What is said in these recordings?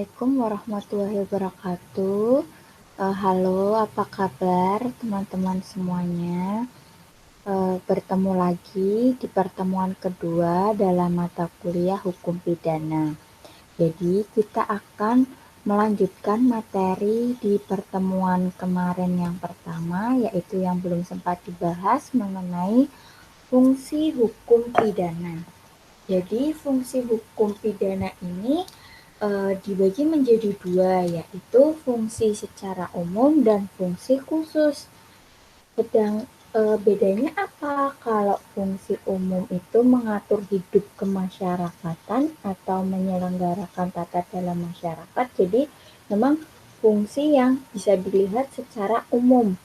Assalamualaikum warahmatullahi wabarakatuh. Halo, apa kabar teman-teman semuanya? Bertemu lagi di pertemuan kedua dalam mata kuliah Hukum Pidana. Jadi, kita akan melanjutkan materi di pertemuan kemarin yang pertama, yaitu yang belum sempat dibahas mengenai fungsi hukum pidana. Jadi, fungsi hukum pidana ini dibagi menjadi dua, yaitu fungsi secara umum dan fungsi khusus. Bedanya apa? Kalau fungsi umum itu mengatur hidup kemasyarakatan atau menyelenggarakan tata dalam masyarakat, jadi memang fungsi yang bisa dilihat secara umum.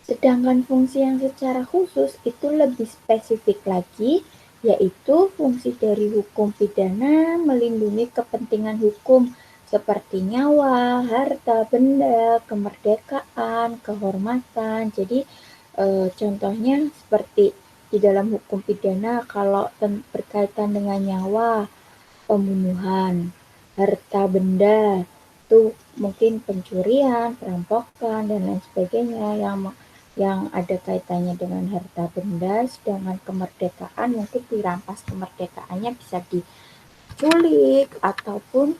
Sedangkan fungsi yang secara khusus itu lebih spesifik lagi, yaitu fungsi dari hukum pidana melindungi kepentingan hukum seperti nyawa, harta, benda, kemerdekaan, kehormatan. Jadi contohnya seperti di dalam hukum pidana kalau berkaitan dengan nyawa, pembunuhan, harta benda, itu mungkin pencurian, perampokan, dan lain sebagainya yang ada kaitannya dengan harta benda, sedangkan kemerdekaan mungkin dirampas kemerdekaannya bisa diculik, ataupun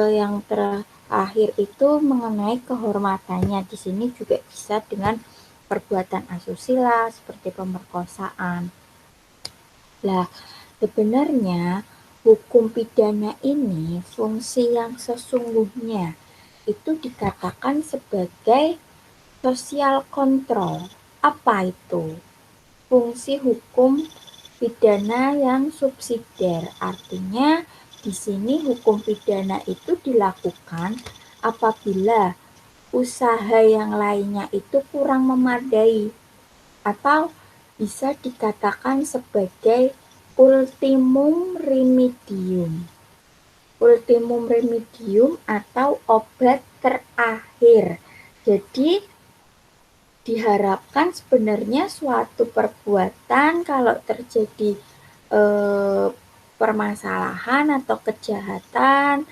yang terakhir itu mengenai kehormatannya. Di sini juga bisa dengan perbuatan asusila seperti pemerkosaan. Nah, sebenarnya hukum pidana ini fungsi yang sesungguhnya itu dikatakan sebagai social control. Apa itu? Fungsi hukum pidana yang subsidiar. Artinya di sini hukum pidana itu dilakukan apabila usaha yang lainnya itu kurang memadai atau bisa dikatakan sebagai ultimum remedium. Ultimum remedium atau obat terakhir. Jadi diharapkan sebenarnya suatu perbuatan kalau terjadi permasalahan atau kejahatan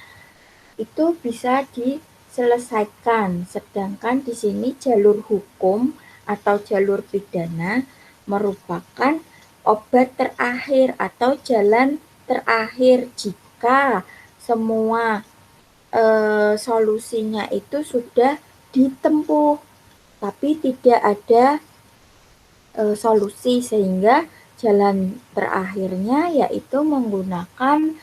itu bisa diselesaikan. Sedangkan di sini jalur hukum atau jalur pidana merupakan obat terakhir atau jalan terakhir jika semua solusinya itu sudah ditempuh tapi tidak ada solusi, sehingga jalan terakhirnya yaitu menggunakan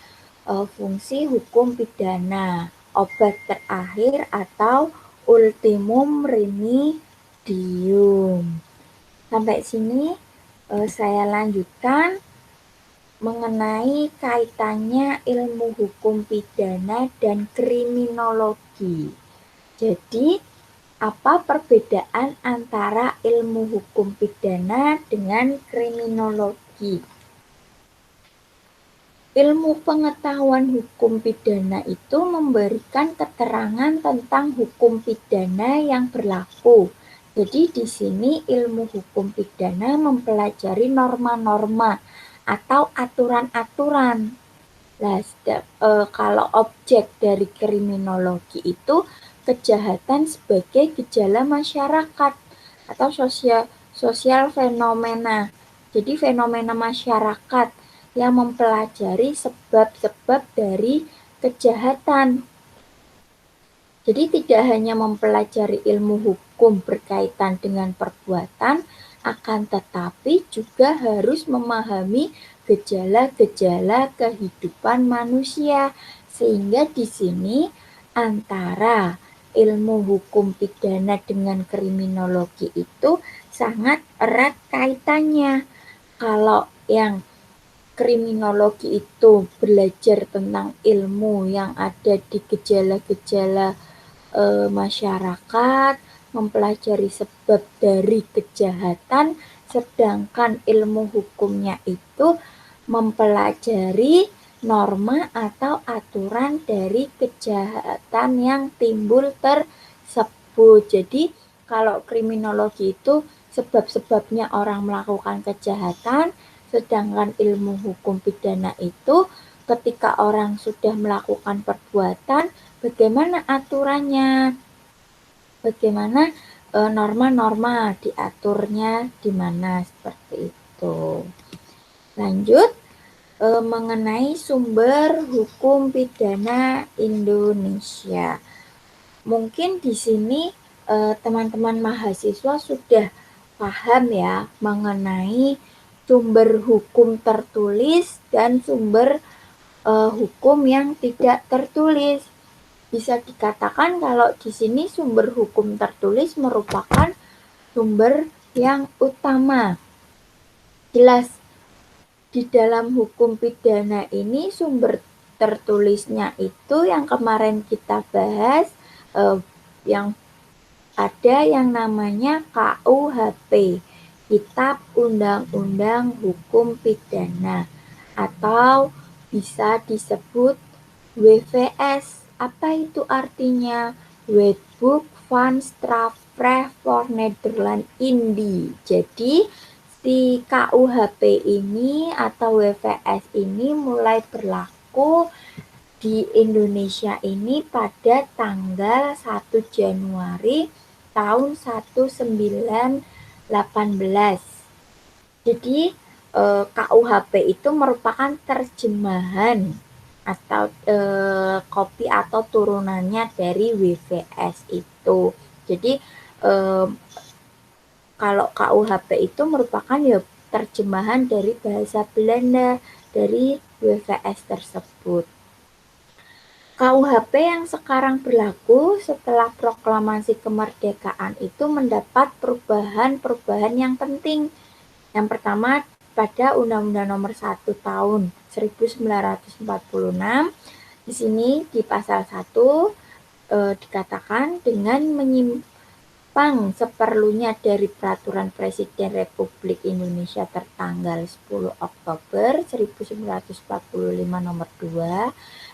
fungsi hukum pidana, obat terakhir atau ultimum remedium. Sampai sini saya lanjutkan mengenai kaitannya ilmu hukum pidana dan kriminologi. Jadi, apa perbedaan antara ilmu hukum pidana dengan kriminologi? Ilmu pengetahuan hukum pidana itu memberikan keterangan tentang hukum pidana yang berlaku. Jadi di sini ilmu hukum pidana mempelajari norma-norma atau aturan-aturan. Nah, kalau objek dari kriminologi itu kejahatan sebagai gejala masyarakat atau sosial fenomena. Jadi fenomena masyarakat yang mempelajari sebab-sebab dari kejahatan. Jadi tidak hanya mempelajari ilmu hukum berkaitan dengan perbuatan, akan tetapi juga harus memahami gejala-gejala kehidupan manusia. Sehingga di sini antara ilmu hukum pidana dengan kriminologi itu sangat erat kaitannya. Kalau yang kriminologi itu belajar tentang ilmu yang ada di gejala-gejala masyarakat, mempelajari sebab dari kejahatan, sedangkan ilmu hukumnya itu mempelajari norma atau aturan dari kejahatan yang timbul tersebut. Jadi kalau kriminologi itu sebab-sebabnya orang melakukan kejahatan, sedangkan ilmu hukum pidana itu ketika orang sudah melakukan perbuatan, bagaimana aturannya, bagaimana norma-norma diaturnya di mana, seperti itu. Lanjut, mengenai sumber hukum pidana Indonesia. Mungkin di sini teman-teman mahasiswa sudah paham ya mengenai sumber hukum tertulis dan sumber hukum yang tidak tertulis. Bisa dikatakan kalau di sini sumber hukum tertulis merupakan sumber yang utama. Jelas di dalam hukum pidana ini sumber tertulisnya itu yang kemarin kita bahas, yang ada yang namanya KUHP, Kitab Undang-Undang Hukum Pidana, atau bisa disebut WVS. Apa itu artinya? Wetboek van Strafrecht voor Nederland Indie. Jadi si KUHP ini atau WVS ini mulai berlaku di Indonesia ini pada tanggal 1 Januari tahun 1918. Jadi KUHP itu merupakan terjemahan atau kopi atau turunannya dari WVS itu. Jadi kalau KUHP itu merupakan ya terjemahan dari bahasa Belanda dari WVS tersebut. KUHP yang sekarang berlaku setelah proklamasi kemerdekaan itu mendapat perubahan-perubahan yang penting. Yang pertama, pada Undang-Undang Nomor 1 Tahun 1946, di sini di pasal 1 dikatakan dengan menyimpang seperlunya dari Peraturan Presiden Republik Indonesia tertanggal 10 Oktober 1945 Nomor 2,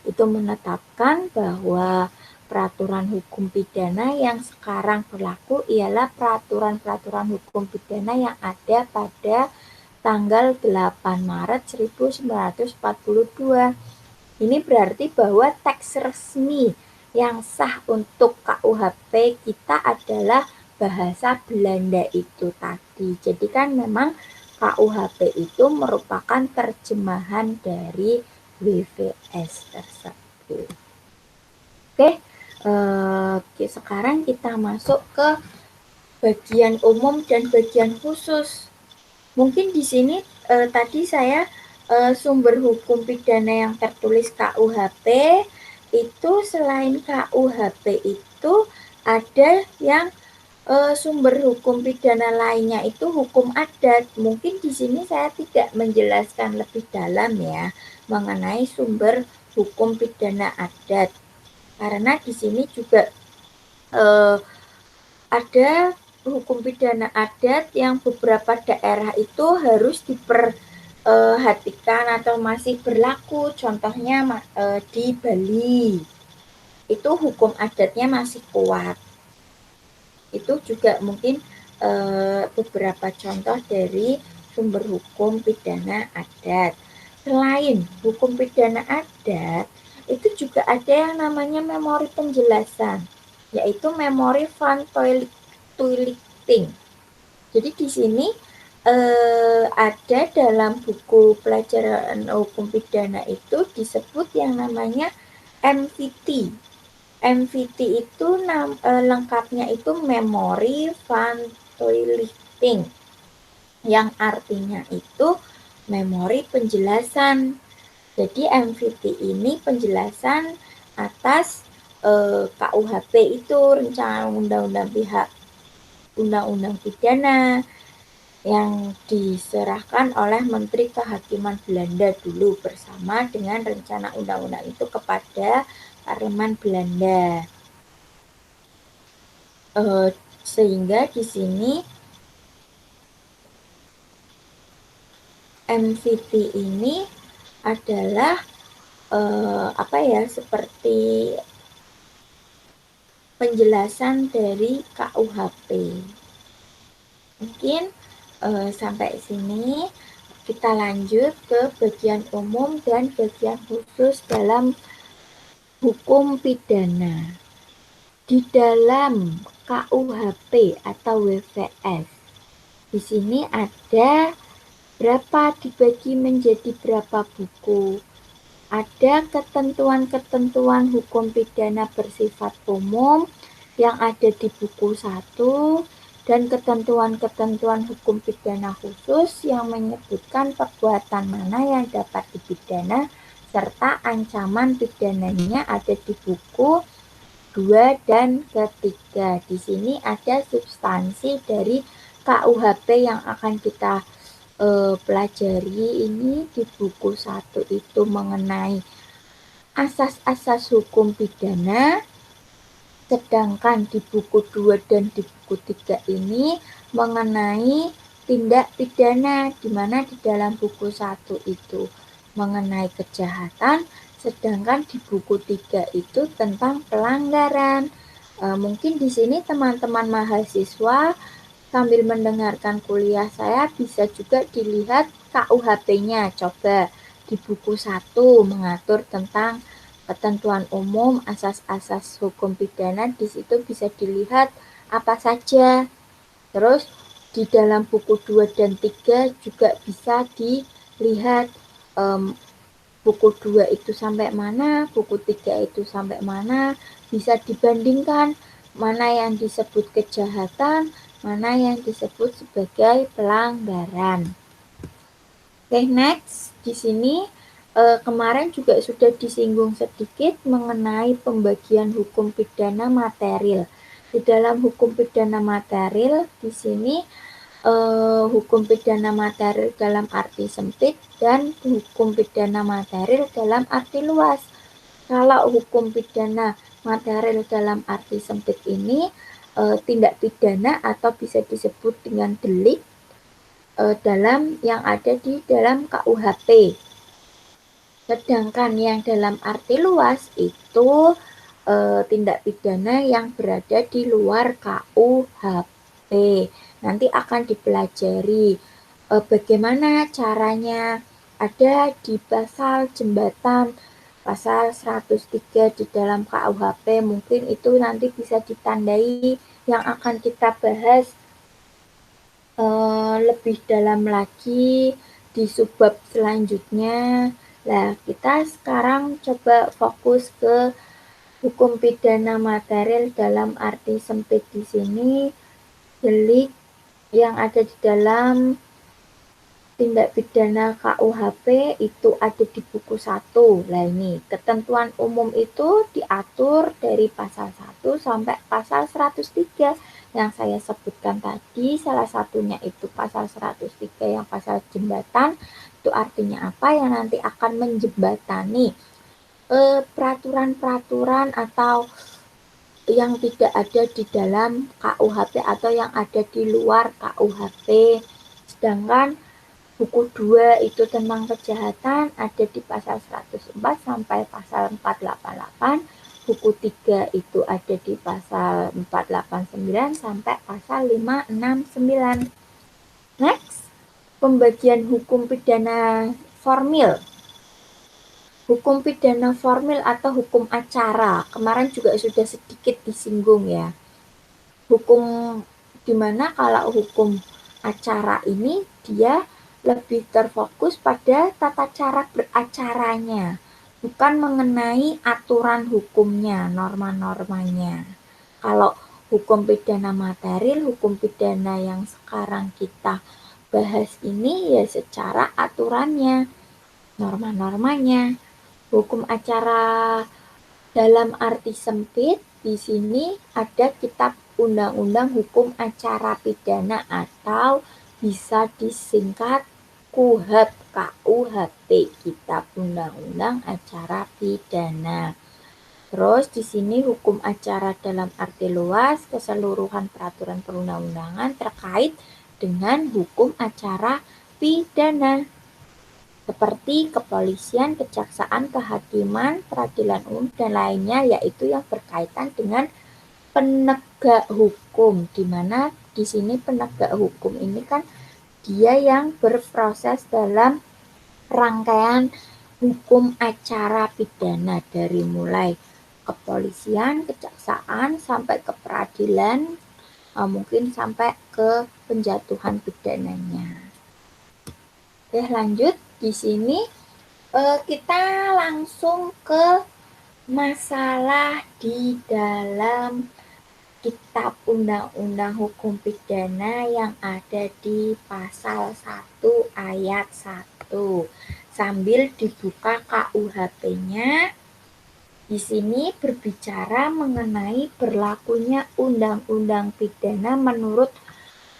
itu menetapkan bahwa peraturan hukum pidana yang sekarang berlaku ialah peraturan-peraturan hukum pidana yang ada pada tanggal 8 Maret 1942. Ini berarti bahwa teks resmi yang sah untuk KUHP kita adalah bahasa Belanda itu tadi. Jadi kan memang KUHP itu merupakan terjemahan dari WVS tersebut. Oke, sekarang kita masuk ke bagian umum dan bagian khusus. Mungkin di sini tadi saya sumber hukum pidana yang tertulis KUHP itu selain KUHP itu ada yang sumber hukum pidana lainnya itu hukum adat. Mungkin di sini saya tidak menjelaskan lebih dalam ya mengenai sumber hukum pidana adat. Karena di sini juga ada hukum pidana adat yang beberapa daerah itu harus diperhatikan atau masih berlaku. Contohnya di Bali, itu hukum adatnya masih kuat. Itu juga mungkin beberapa contoh dari sumber hukum pidana adat. Selain hukum pidana adat, itu juga ada yang namanya memori penjelasan, yaitu memori van Toelichting. Jadi di sini ada dalam buku pelajaran hukum pidana itu disebut yang namanya MVT. MVT itu lengkapnya itu memori van Toelichting, yang artinya itu memori penjelasan. Jadi MVT ini penjelasan atas KUHP itu, rencana undang-undang pidana yang diserahkan oleh Menteri Kehakiman Belanda dulu bersama dengan rencana undang-undang itu kepada Parlemen Belanda. Sehingga di sini MVT ini adalah seperti penjelasan dari KUHP. Mungkin sampai sini. kita lanjut ke bagian umum dan bagian khusus dalam hukum pidana. Di dalam KUHP atau WVS, di sini ada berapa dibagi menjadi berapa buku. Ada ketentuan-ketentuan hukum pidana bersifat umum yang ada di buku 1 dan ketentuan-ketentuan hukum pidana khusus yang menyebutkan perbuatan mana yang dapat dipidana serta ancaman pidananya ada di buku 2 dan ketiga. Di sini ada substansi dari KUHP yang akan kita pelajari ini di buku 1 itu mengenai asas-asas hukum pidana, sedangkan di buku 2 dan di buku 3 ini mengenai tindak pidana, di mana di dalam buku 1 itu mengenai kejahatan, sedangkan di buku 3 itu tentang pelanggaran. Mungkin di sini teman-teman mahasiswa sambil mendengarkan kuliah saya bisa juga dilihat KUHP-nya. Coba di buku 1 mengatur tentang ketentuan umum, asas-asas hukum pidana, di situ bisa dilihat apa saja. Terus di dalam buku 2 dan 3 juga bisa dilihat buku 2 itu sampai mana, buku 3 itu sampai mana, bisa dibandingkan mana yang disebut kejahatan, mana yang disebut sebagai pelanggaran. Oke, next. Di sini kemarin juga sudah disinggung sedikit mengenai pembagian hukum pidana material. Di dalam hukum pidana material, di sini hukum pidana material dalam arti sempit dan hukum pidana material dalam arti luas. Kalau hukum pidana material dalam arti sempit ini tindak pidana atau bisa disebut dengan delik dalam yang ada di dalam KUHP. Sedangkan yang dalam arti luas itu tindak pidana yang berada di luar KUHP. Nanti akan dipelajari bagaimana caranya. Ada di pasal jembatan, pasal 103 di dalam KUHP, mungkin itu nanti bisa ditandai yang akan kita bahas lebih dalam lagi di subbab selanjutnya. Nah, kita sekarang coba fokus ke hukum pidana material dalam arti sempit di sini, delik yang ada di dalam tindak pidana KUHP itu ada di buku 1. Nah, ini ketentuan umum itu diatur dari pasal 1 sampai pasal 103 yang saya sebutkan tadi. Salah satunya itu pasal 103 yang pasal jembatan. Itu artinya apa? Yang nanti akan menjembatani peraturan-peraturan atau yang tidak ada di dalam KUHP atau yang ada di luar KUHP. Sedangkan buku 2 itu tentang kejahatan ada di pasal 104 sampai pasal 488. Buku 3 itu ada di pasal 489 sampai pasal 569. Next, pembagian hukum pidana formil. Hukum pidana formil atau hukum acara. Kemarin juga sudah sedikit disinggung ya. Hukum dimana kalau hukum acara ini dia lebih terfokus pada tata cara beracaranya, bukan mengenai aturan hukumnya, norma-normanya. Kalau hukum pidana material, hukum pidana yang sekarang kita bahas ini ya secara aturannya, norma-normanya. Hukum acara dalam arti sempit, di sini ada kitab undang-undang hukum acara pidana atau bisa disingkat KUHP, KUHP, Kitab Undang-Undang Acara Pidana. Terus di sini hukum acara dalam arti luas, keseluruhan peraturan perundang-undangan terkait dengan hukum acara pidana. Seperti kepolisian, kejaksaan, kehakiman, peradilan umum, dan lainnya, yaitu yang berkaitan dengan penegak hukum, di mana di sini penegak hukum ini kan dia yang berproses dalam rangkaian hukum acara pidana dari mulai kepolisian, kejaksaan, sampai ke peradilan, mungkin sampai ke penjatuhan pidananya. Oke, lanjut. Di sini kita langsung ke masalah di dalam Kitab Undang-Undang Hukum Pidana yang ada di pasal 1 ayat 1. Sambil dibuka KUHP-nya, di sini berbicara mengenai berlakunya undang-undang pidana menurut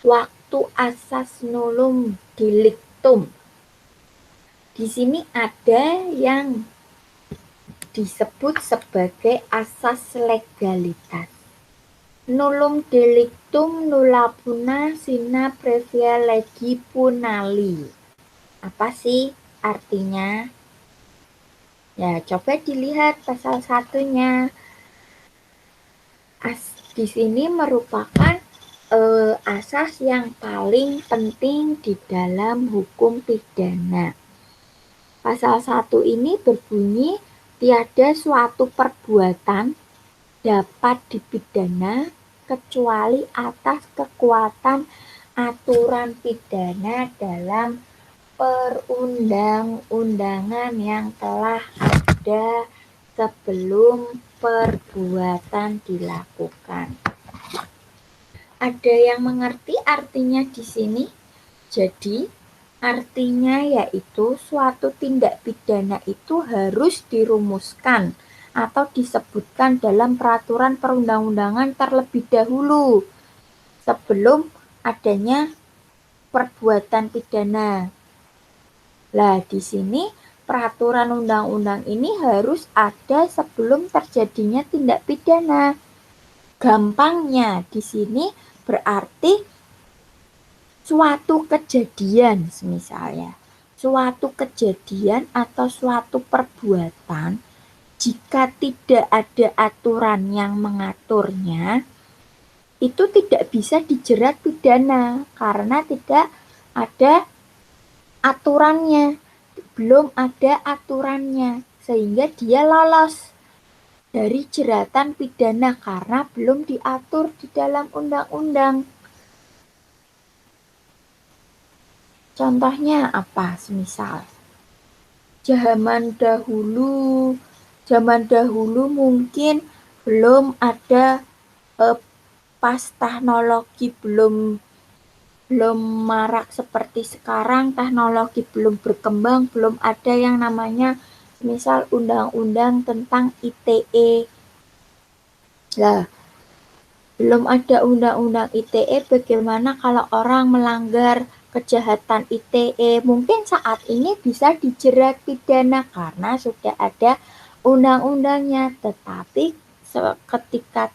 waktu asas nullum delictum. Di sini ada yang disebut sebagai asas legalitas. Nullum delictum nulla puna sine previa legi punali. Apa sih artinya? Ya, coba dilihat pasal satunya. Di sini merupakan asas yang paling penting di dalam hukum pidana. Pasal 1 ini berbunyi, tiada suatu perbuatan dapat dipidana kecuali atas kekuatan aturan pidana dalam perundang-undangan yang telah ada sebelum perbuatan dilakukan. Ada yang mengerti artinya di sini? Jadi, artinya yaitu suatu tindak pidana itu harus dirumuskan atau disebutkan dalam peraturan perundang-undangan terlebih dahulu sebelum adanya perbuatan pidana. Lah, di sini peraturan undang-undang ini harus ada sebelum terjadinya tindak pidana. Gampangnya di sini berarti suatu kejadian, misalnya suatu kejadian atau suatu perbuatan jika tidak ada aturan yang mengaturnya itu tidak bisa dijerat pidana karena tidak ada aturannya, belum ada aturannya sehingga dia lolos dari jeratan pidana karena belum diatur di dalam undang-undang. Contohnya apa? Semisal zaman dahulu mungkin belum ada pas teknologi belum marak seperti sekarang, teknologi belum berkembang, belum ada yang namanya misal undang-undang tentang ITE. Lah, belum ada undang-undang ITE, bagaimana kalau orang melanggar kejahatan ITE? Mungkin saat ini bisa dijerat pidana karena sudah ada undang-undangnya, tetapi ketika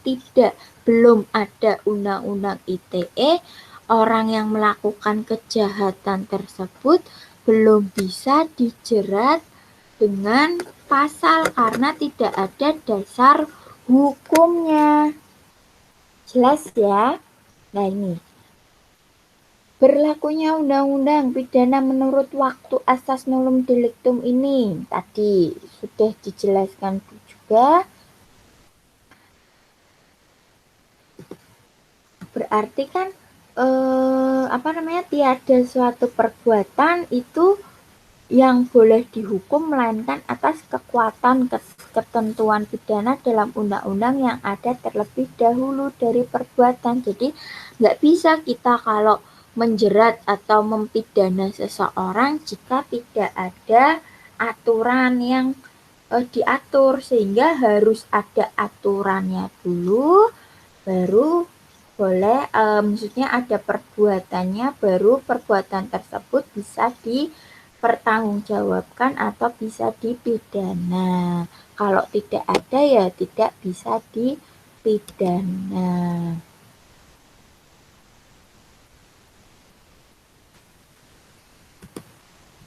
belum ada undang-undang ITE, orang yang melakukan kejahatan tersebut belum bisa dijerat dengan pasal karena tidak ada dasar hukumnya. Jelas ya? Nah ini, berlakunya undang-undang pidana menurut waktu asas nullum delictum ini tadi sudah dijelaskan juga. Berarti kan tiada suatu perbuatan itu yang boleh dihukum melainkan atas kekuatan ketentuan pidana dalam undang-undang yang ada terlebih dahulu dari perbuatan. Jadi nggak bisa kita kalau menjerat atau mempidana seseorang jika tidak ada aturan yang diatur, sehingga harus ada aturannya dulu baru boleh, maksudnya ada perbuatannya baru perbuatan tersebut bisa dipertanggungjawabkan atau bisa dipidana. Kalau tidak ada ya tidak bisa dipidana.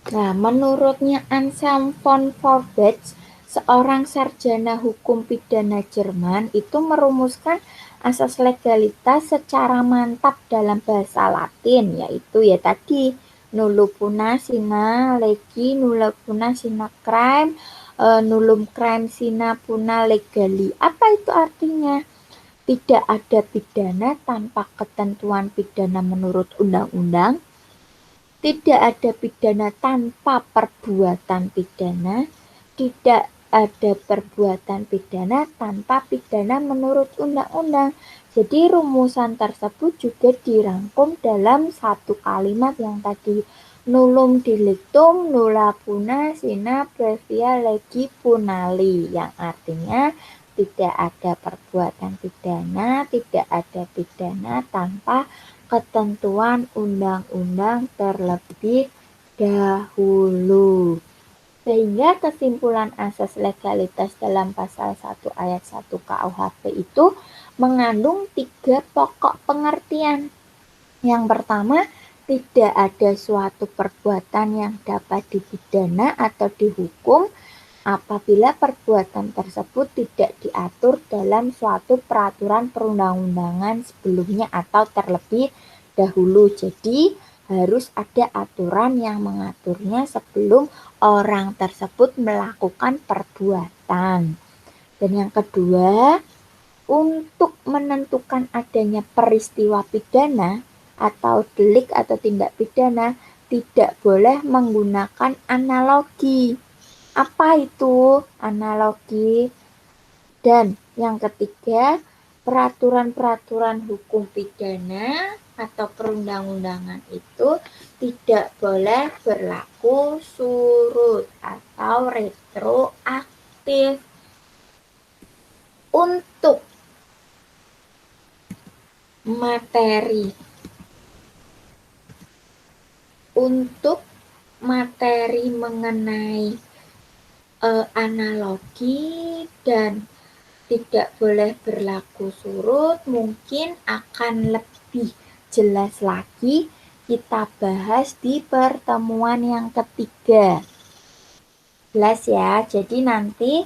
Nah, menurutnya Anselm von Forbes, seorang sarjana hukum pidana Jerman itu merumuskan asas legalitas secara mantap dalam bahasa Latin, yaitu ya tadi nullum puna sine legi, nullum puna sine crime, nullum crime sine puna legali. Apa itu artinya? Tidak ada pidana tanpa ketentuan pidana menurut undang-undang. Tidak ada pidana tanpa perbuatan pidana. Tidak ada perbuatan pidana tanpa pidana menurut undang-undang. Jadi rumusan tersebut juga dirangkum dalam satu kalimat yang tadi, nullum delictum nulla puna sine previa legi punali, yang artinya tidak ada perbuatan pidana, tidak ada pidana tanpa ketentuan undang-undang terlebih dahulu. Sehingga kesimpulan asas legalitas dalam pasal 1 ayat 1 KUHP itu mengandung 3 pokok pengertian. Yang pertama, tidak ada suatu perbuatan yang dapat dipidana atau dihukum apabila perbuatan tersebut tidak diatur dalam suatu peraturan perundang-undangan sebelumnya atau terlebih dahulu. Jadi harus ada aturan yang mengaturnya sebelum orang tersebut melakukan perbuatan. Dan yang kedua, untuk menentukan adanya peristiwa pidana atau delik atau tindak pidana tidak boleh menggunakan analogi. Apa itu analogi? Dan yang ketiga, peraturan-peraturan hukum pidana atau perundang-undangan itu tidak boleh berlaku surut atau retroaktif. Untuk materi mengenai analogi dan tidak boleh berlaku surut mungkin akan lebih jelas lagi kita bahas di pertemuan yang ketiga. Jelas ya, jadi nanti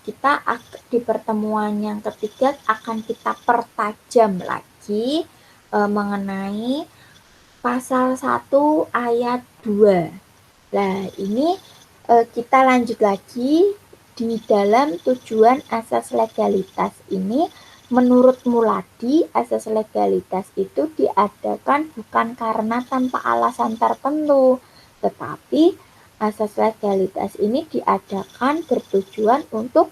kita di pertemuan yang ketiga akan kita pertajam lagi mengenai pasal 1 ayat 2. Nah, ini kita lanjut lagi di dalam tujuan asas legalitas ini. Menurut Muladi, asas legalitas itu diadakan bukan karena tanpa alasan tertentu, tetapi asas legalitas ini diadakan bertujuan untuk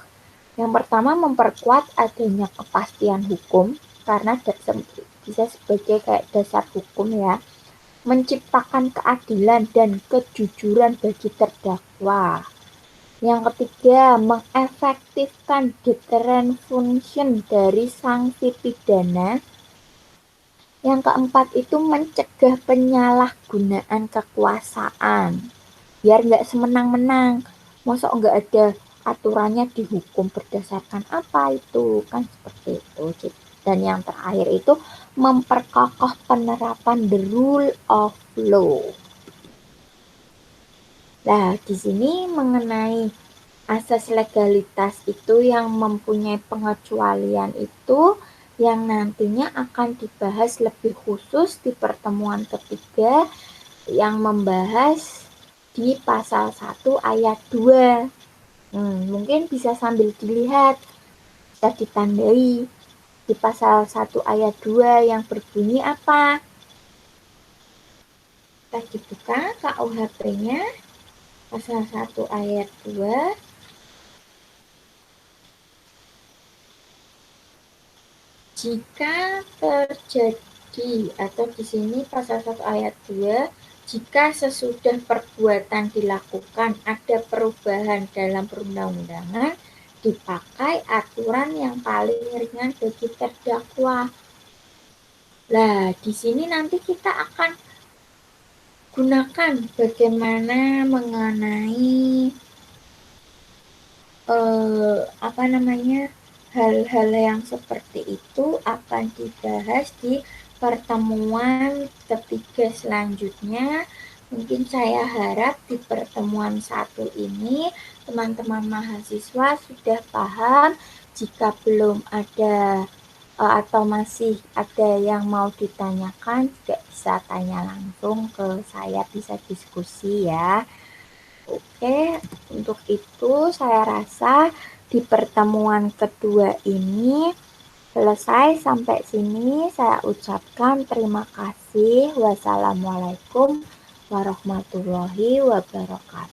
yang pertama memperkuat adanya kepastian hukum karena bisa sebagai kayak dasar hukum ya, menciptakan keadilan dan kejujuran bagi terdakwa. Yang ketiga, mengefektifkan deterrent function dari sanksi pidana. Yang keempat itu mencegah penyalahgunaan kekuasaan. Biar nggak semenang-menang. Masa nggak ada aturannya dihukum berdasarkan apa itu? Kan seperti itu. Dan yang terakhir itu memperkokoh penerapan the rule of law. Nah, di sini mengenai asas legalitas itu yang mempunyai pengecualian itu yang nantinya akan dibahas lebih khusus di pertemuan ketiga yang membahas di pasal 1 ayat 2. Mungkin bisa sambil dilihat, bisa ditandai di pasal 1 ayat 2 yang berbunyi apa. Kita dibuka KUHP-nya. Pasal 1 ayat 2. Jika terjadi atau di sini pasal 1 ayat 2, jika sesudah perbuatan dilakukan ada perubahan dalam perundang-undangan, dipakai aturan yang paling ringan bagi terdakwa. Nah, di sini nanti kita akan gunakan bagaimana mengenai hal-hal yang seperti itu akan dibahas di pertemuan ketiga selanjutnya Mungkin saya harap di pertemuan satu ini teman-teman mahasiswa sudah paham. Jika belum ada atau masih ada yang mau ditanyakan, juga bisa tanya langsung ke saya, bisa diskusi ya. Oke, untuk itu saya rasa di pertemuan kedua ini selesai. Sampai sini saya ucapkan terima kasih. Wassalamualaikum warahmatullahi wabarakatuh.